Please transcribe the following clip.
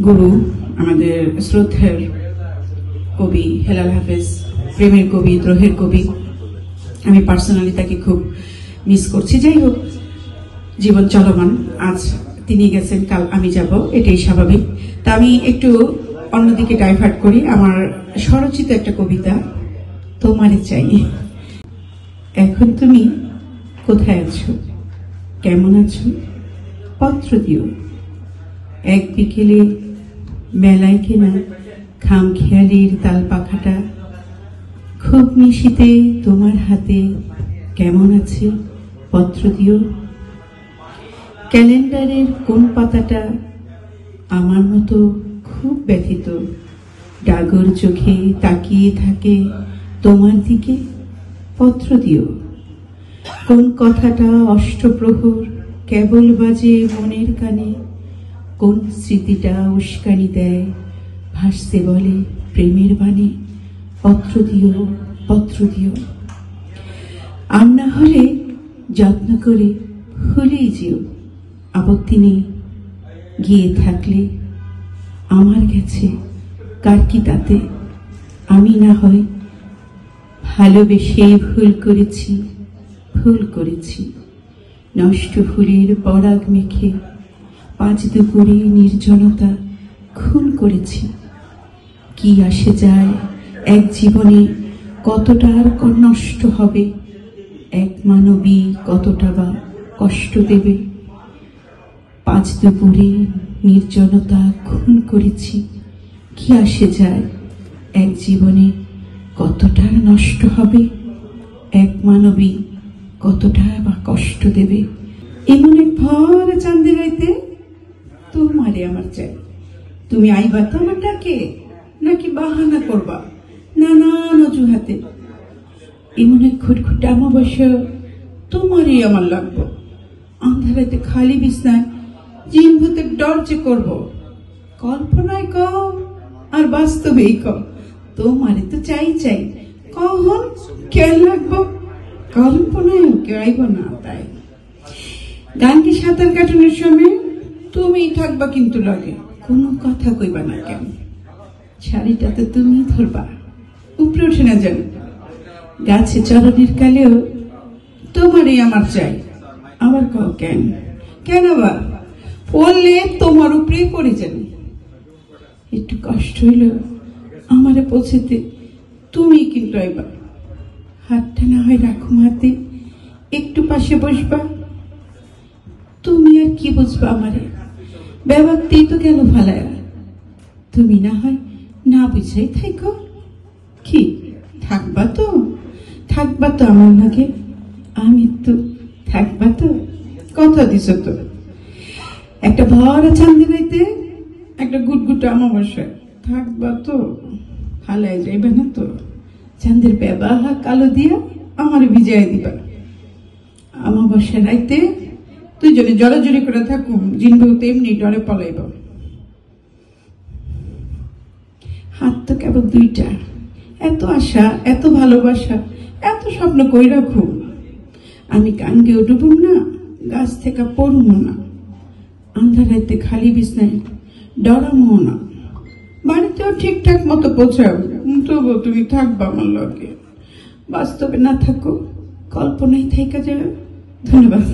গুরু, আমাদের শ্রদ্ধের কবি হেলাল হাফেজ, প্রেমের কবি, দ্রোহের কবি। আমি পার্সোনালি তাকে খুব মিস করছি। যাই হোক, জীবন চলমান। আজ তিনি গেছেন, কাল আমি যাব, এটাই স্বাভাবিক। তা আমি একটু অন্যদিকে ডাইভার্ট করি। আমার স্বরচিত একটা কবিতা, তোমারে চাই। এখন তুমি কোথায় আছো, কেমন আছো, পত্র দিও। এক বিকেলে মেলায় কেনা খাম খেয়ালির তাল পাখাটা, খুব নিশীতে তোমার হাতে কেমন আছে, পত্র দিও। ক্যালেন্ডারের কোন পাতাটা আমার মতো খুব ব্যথিত, ডাগর চোখে তাকিয়ে থাকে তোমার দিকে, পত্র দিও। কোন কথাটা অষ্টপ্রহর কেবল বাজে মনের কানে, কোন স্মৃতিটা উস্কানি দেয় ভাসতে বলে প্রেমের বাণী, পত্র দিও, পত্র দিও। আর না হলে যত্ন করে ভুলেই যেও, আপত্তি নেই। গিয়ে থাকলে আমার গেছে, কার কি তাতে। আমি না হয় ভালোবেসে ভুল করেছি, ভুল করেছি। নষ্ট ফুলের পরাগ মেখে পাঁচ দুপুরে নির্জনতা খুন করেছি। কি আসে যায় এক জীবনে, কতটা আর নষ্ট হবে, এক মানবী কতটা বা কষ্ট দেবে। পাঁচ দুপুরে নির্জনতা খুন করেছি। কি আসে যায় এক জীবনে, কতটা নষ্ট হবে, এক মানবী কতটা বা কষ্ট দেবে। এমন এক ভর চাঁদের রাইতে তোমারে আমার চাই। তুমি আইবা তো আমার ডাকে, নাকি বাহানা করবা নানান অজুহাতে। এমন এক খুটখুটে অমাবস্যা তোমারই আমার লাগবো। আন্ধারাতে খালি বিছনায় জিন ভূতের ডরচে করব। কল্পনায় কও আর বাস্তবেই কও, তোমারে তো চাই চাই। কখন কেন লাগবো, কল্পনায় কেউ আইব না। তাই গানকে সাঁতার কাটানোর সময় তুমিই থাকবা, কিন্তু লাগে কোনো কথা কইবা না কেন। শাড়িটা তো তুমি ধরবা, উপরে উঠে না যেন। গাছে চরণের কালেও তোমারই আমার চাই। আবার কও কেন, কেন আবার পড়লে তোমার উপরেই পড়ে যান। একটু কষ্ট হইল আমারে পৌঁছতে, তুমি কিন্তু আইবা। হাতটা না হয় রাখুম হাতে, একটু পাশে বসবা। তুমি আর কি বুঝবা আমারে, ব্যবহারতেই তো গেল ফালায়া। তুমি না হয় না বুঝাই থাইকো। কি থাকবা তো, থাকবা তো আমার লাগে। আমি তো থাকবা তো, কথা দিছ তো। একটা ভর চাঁদের রাইতে, একটা গুটগুটো অমাবস্যা, থাকবা তো, ফালাই যাইবে না তো। চাঁদের ব্যবহার কালো দিয়া আমার ভিজাই দিবা। অমাবস্যা রাইতে দুইজনে জড়াজড়ি করে থাকুম, জিনবু তেমনি ডরে পলাইব। হাত তো কেবল দুইটা, এত আশা, এত ভালোবাসা, এত স্বপ্ন কই রাখুম। আমি গান গেয়ে ডুবুম না, গাছ থেকে পড়ুম না। আন্ধারাইতে খালি বিছনায় ডরামো না। বাড়িতেও ঠিকঠাক মতো পৌঁছাও, তবু তুমি থাকবা আমার লগে। বাস্তবে না থাকো, কল্পনায় থেকে যাবে। ধন্যবাদ।